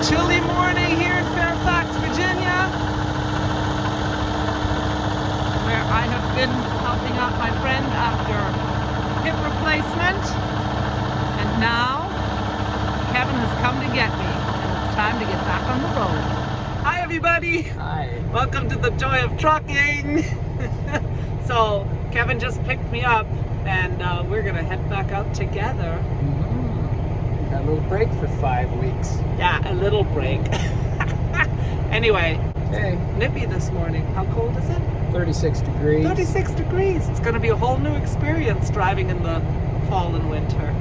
chilly morning here in Fairfax, Virginia, where I have been helping out my friend after hip replacement, and now Kevin has come to get me, and it's time to get back on the road. Hi everybody! Hi. Welcome to the joy of trucking! So Kevin just picked me up, and we're gonna head back out together. Got a little break for 5 weeks. Yeah, a little break. Anyway, Hey. it's nippy this morning. How cold is it? 36 degrees. 36 degrees. It's going to be a whole new experience driving in the fall and winter.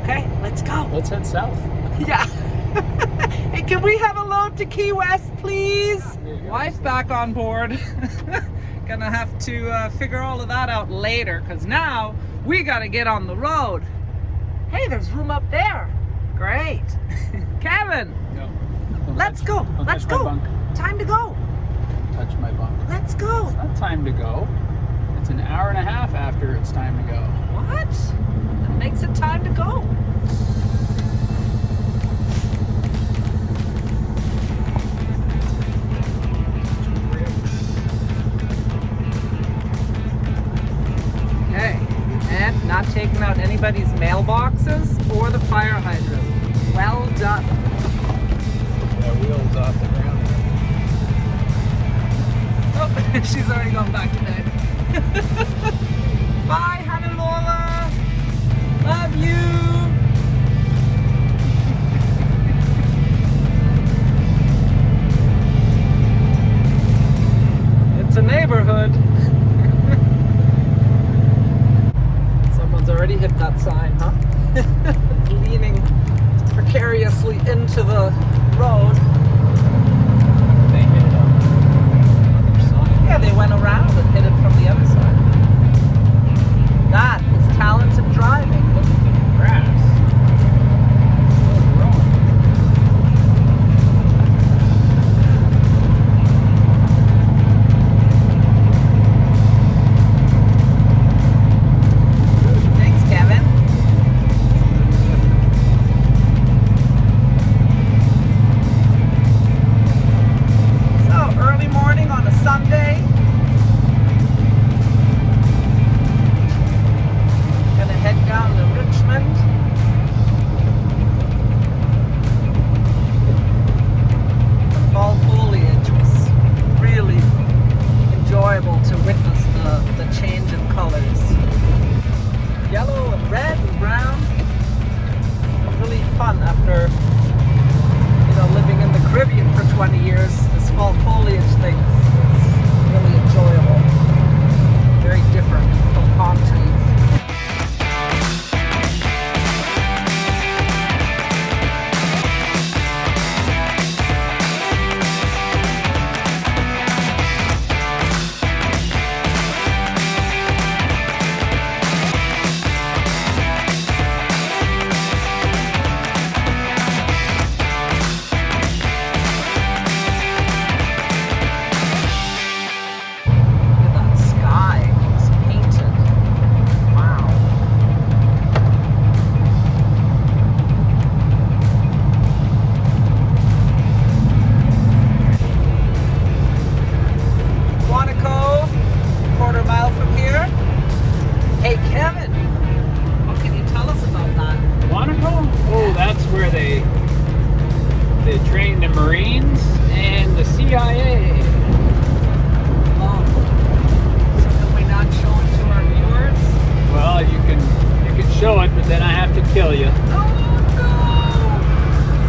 Okay, let's go. Let's head south. Yeah. Hey, can we have a load to Key West, please? Wife back on board. Gonna have to figure all of that out later, because now we got to get on the road. Hey, there's room up there. Great. Kevin, No. let's go. Don't Let's touch my go. bunk. Time to go. Touch my bunk. Let's go. It's not time to go. It's an hour and a half after it's time to go. What? That makes it time to go. Okay. And not taking out anybody's mailboxes or the fire hydrant. Well done. That wheel's off the ground. Oh, she's already gone back to bed. Bye, Hannah-Laura. Love you. It's a neighborhood. Someone's already hit that sign, huh? It's leaning precariously into the road. They hit it on the other side. Yeah, they went around and hit it from the other side. That is talented driving. Look at the grass. Still growing. Thanks, Kevin. So, early morning on a Sunday. Gonna head down to Richmond. The fall foliage was really enjoyable to witness the change in colors. Yellow and red and brown. It was really fun after, living in the Caribbean for 20 years. This fall foliage thing is really enjoyable. Very different from palm trees. Look at that sky. It's painted. Wow. Quantico, quarter mile from here. Hey, Kevin, what can you tell us about that? Quantico? Oh, that's where they train the Marines and the CIA. Oh, so can we not show it to our viewers? Well, you can show it, but then I have to kill you. Oh, no!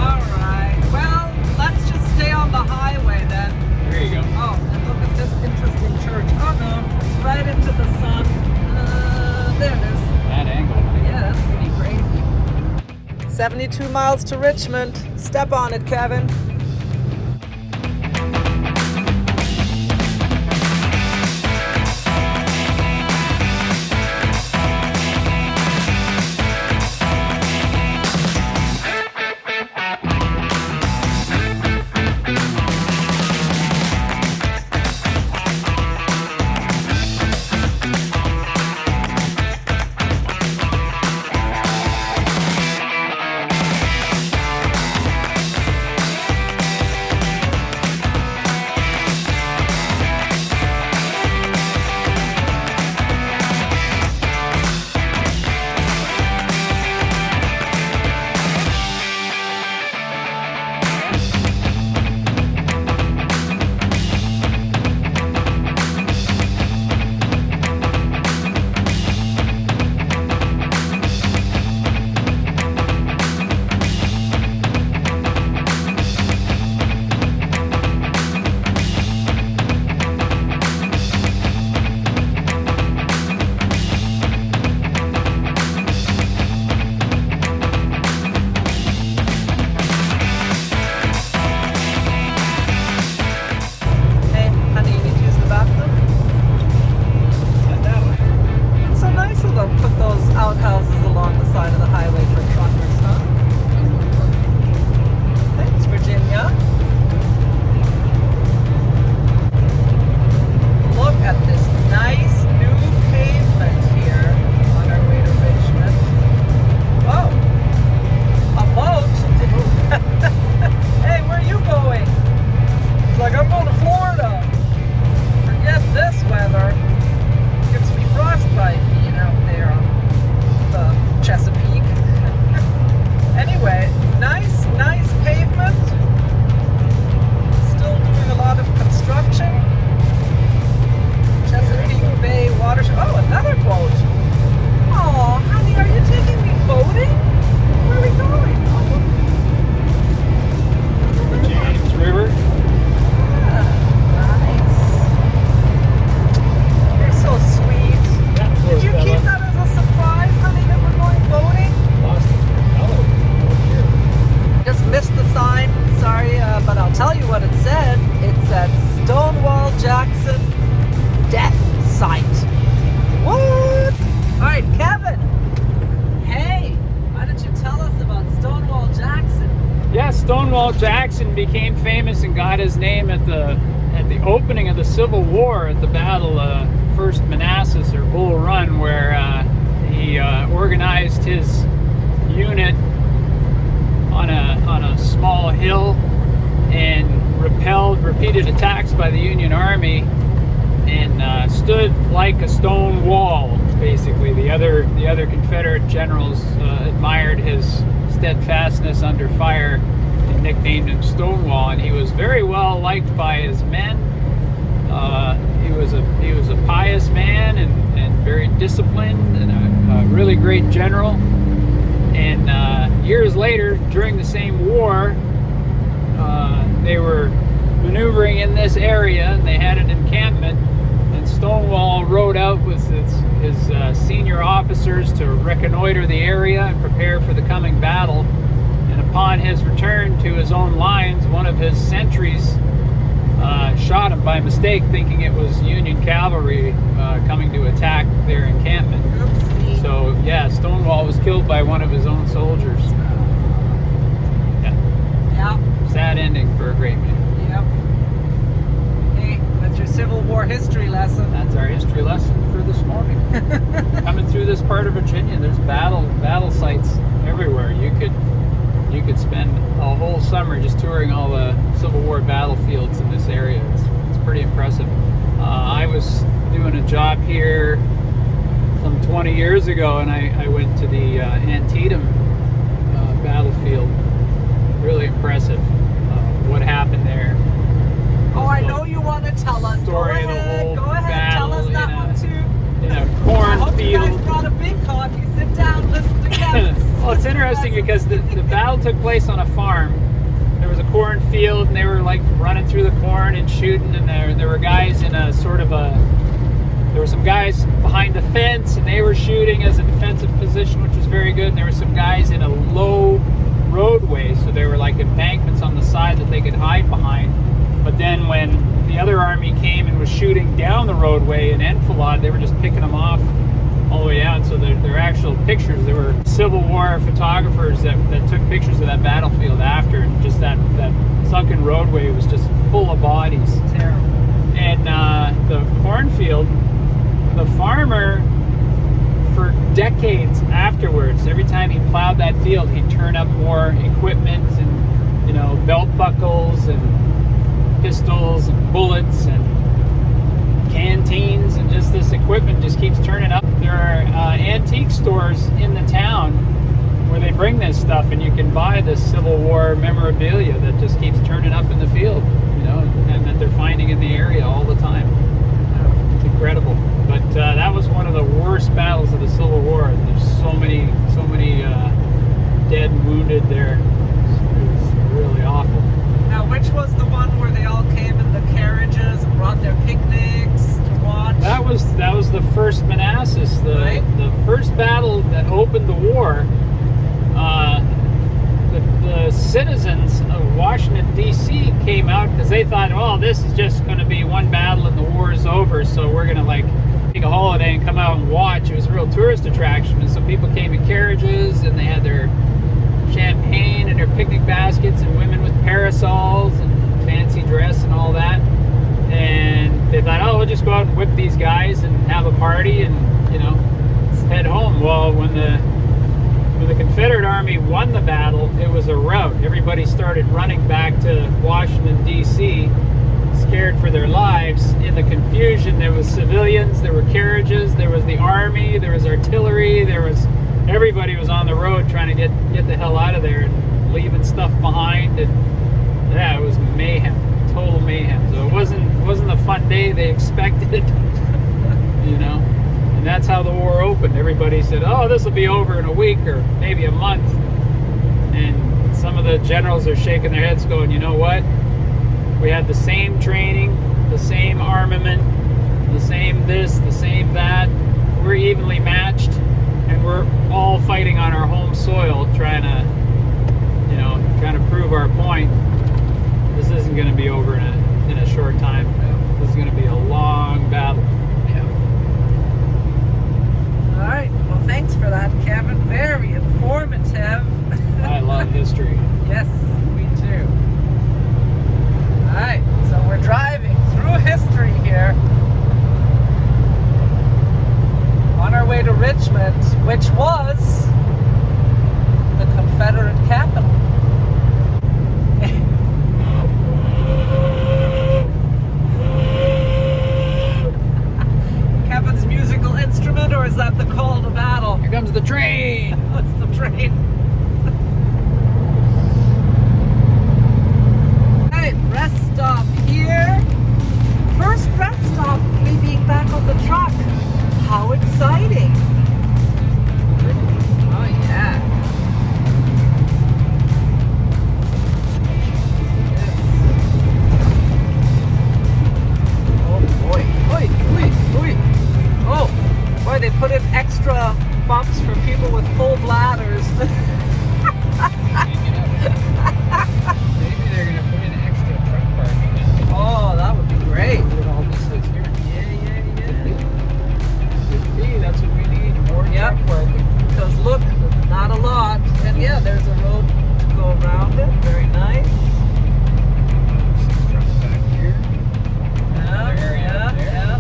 All right. Well, let's just stay on the highway then. There you go. Oh, and look at this interesting church. Oh no, it's right into the sun. There it is. That angle. Yeah, that's pretty crazy. 72 miles to Richmond. Step on it, Kevin. I'll tell you what it said. It said Stonewall Jackson death site. What? All right, Kevin. Hey, why don't you tell us about Stonewall Jackson? Yeah, Stonewall Jackson became famous and got his name at the opening of the Civil War at the Battle of First Manassas or Bull Run, where he organized his unit on a small hill and repelled repeated attacks by the Union Army, and stood like a stone wall. Basically, the other Confederate generals admired his steadfastness under fire and nicknamed him Stonewall. And he was very well liked by his men. He was a pious man and very disciplined and a really great general. And years later, during the same war, they were maneuvering in this area, and they had an encampment, and Stonewall rode out with his senior officers to reconnoiter the area and prepare for the coming battle. And upon his return to his own lines, one of his sentries shot him by mistake, thinking it was Union cavalry coming to attack their encampment. Oopsie. So yeah, Stonewall was killed by one of his own soldiers. Yeah. Sad ending for a great man. Yep. Hey, that's your Civil War history lesson. That's our history lesson for this morning. Coming through this part of Virginia, there's battle sites everywhere. You could spend a whole summer just touring all the Civil War battlefields in this area. It's pretty impressive. I was doing a job here some 20 years ago, and I went to the Antietam battlefield. Really impressive what happened there. Oh, I know you want to tell us. Story Go of the ahead. whole Go ahead. Tell us battle that one too. in a I hope you cornfield. guys brought a big coffee. Sit down, listen to Kevin. Well, it's interesting because the battle took place on a farm. There was a cornfield, and they were like running through the corn and shooting, and there were guys in a sort of there were some guys behind the fence, and they were shooting as a defensive position, which was very good. And there were some guys in a low roadway, so there were like embankments on the side that they could hide behind. But then when the other army came and was shooting down the roadway in enfilade, they were just picking them off all the way down. So they're actual pictures. There were Civil War photographers that took pictures of that battlefield after, and just that sunken roadway was just full of bodies. Terrible. And the cornfield, the farmer, for decades afterwards, every time he plowed that field, he'd turn up more equipment and, you know, belt buckles and pistols and bullets and canteens, and just this equipment just keeps turning up. There are antique stores in the town where they bring this stuff, and you can buy this Civil War memorabilia that just keeps turning up in the field, you know, and that they're finding in the area all the time. It's incredible. But that was one of the worst battles of the Civil War. There's so many dead and wounded there. It was really awful. Now, which was the one where they all came in the carriages and brought their picnics to watch? That was the first Manassas, Right. the first battle that opened the war. The citizens of Washington, D.C. came out because they thought, oh, this is just going to be one battle and the war is over, so we're going to like take a holiday and come out and watch. It was a real tourist attraction, and so people came in carriages, and they had their champagne and their picnic baskets, and women with parasols and fancy dress and all that. And they thought, oh, we'll just go out and whip these guys and have a party and, you know, head home. Well, when the Confederate Army won the battle, it was a rout. Everybody started running back to Washington, D.C., scared for their lives. In the confusion, there was civilians, there were carriages, there was the army, there was artillery, everybody was on the road trying to get the hell out of there and leaving stuff behind. And yeah, it was mayhem, total mayhem. So it wasn't the fun day they expected, you know. And that's how the war opened. Everybody said, oh, this will be over in a week or maybe a month. And some of the generals are shaking their heads going, you know what? We had the same training, the same armament, the same this, the same that. We're evenly matched, and we're all fighting on our home soil trying to prove our point. This isn't wasn't going to be over in a short time. It was going to be a long battle. Yeah. All right. Well, thanks for that, Kevin. Very informative. I love history. Yes, me too. All right. So we're driving through history here. On our way to Richmond, which was the Confederate capital. Kevin's musical instrument, or is that the call to battle? Here comes the train. That's the train. Right, rest stop here. First rest stop, me being back on the truck. How exciting! Oh yeah. Oh boy. Oi, oi, oi. Oh, boy, they put in extra bumps for people with full bladders. Maybe they're going to put in extra truck parking. Oh, that would be great. Look at all this is here. That's what we need, more Yep. truck parking. Because look, not a lot. And yeah, there's a road to go around it. Very nice. Six trucks back here. Yeah, Another area yeah, up there. yeah.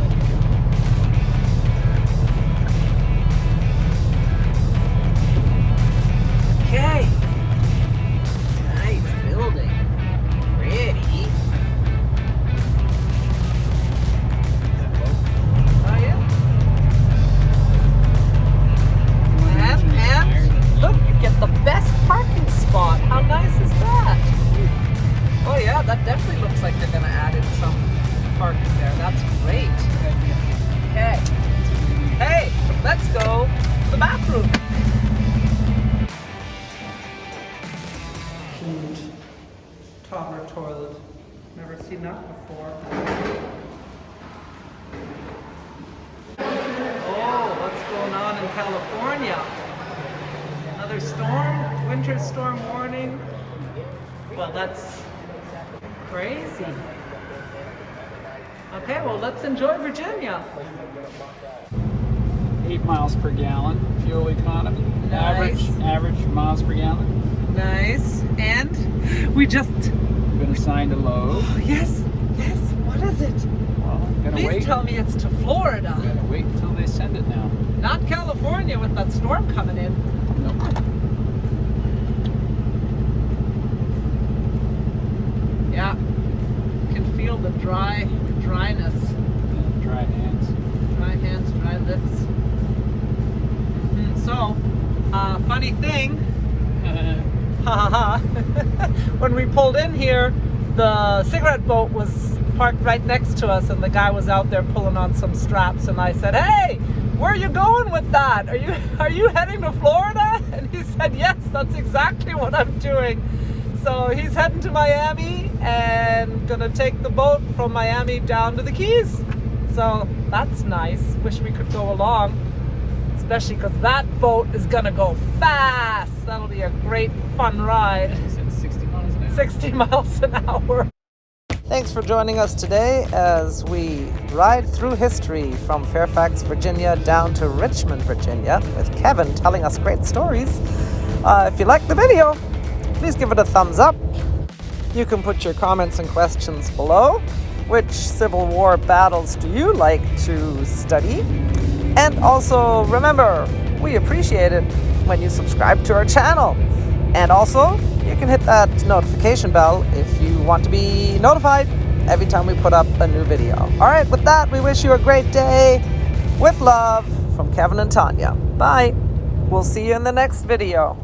Okay. Nice building. Pretty. Oh yeah. And look, you get the best parking spot. How nice is that? Oh yeah, that definitely looks like they're gonna add in some parking there. That's great. Okay. Hey, let's go to the bathroom. Huge toddler toilet. Never seen that before. Oh, what's going on in California? Another storm? Winter storm warning? Well, that's crazy. Okay, well, let's enjoy Virginia. 8 miles per gallon fuel economy. Nice. Average miles per gallon. Nice. And we just... Been assigned a load. Oh, yes, yes. What is it? Well, gotta Please wait. tell me it's to Florida. Gotta wait until they send it now. Not California with that storm coming in. Nope. Yeah. You can feel the dryness. Yeah, dry hands. Dry hands, dry lips. So, funny thing, ha ha ha, when we pulled in here, the cigarette boat was parked right next to us and the guy was out there pulling on some straps and I said, hey, where are you going with that? Are you heading to Florida? And he said, yes, that's exactly what I'm doing. So he's heading to Miami and gonna take the boat from Miami down to the Keys. So that's nice. Wish we could go along, especially because that boat is gonna go fast. That'll be a great fun ride. Is it 60 miles an hour? 60 miles an hour. Thanks for joining us today as we ride through history from Fairfax, Virginia down to Richmond, Virginia, with Kevin telling us great stories. If you liked the video, please give it a thumbs up. You can put your comments and questions below. Which Civil War battles do you like to study? And also remember, we appreciate it when you subscribe to our channel. And also, you can hit that notification bell if you want to be notified every time we put up a new video. All right, with that, we wish you a great day. With love from Kevin and Tanja. Bye. We'll see you in the next video.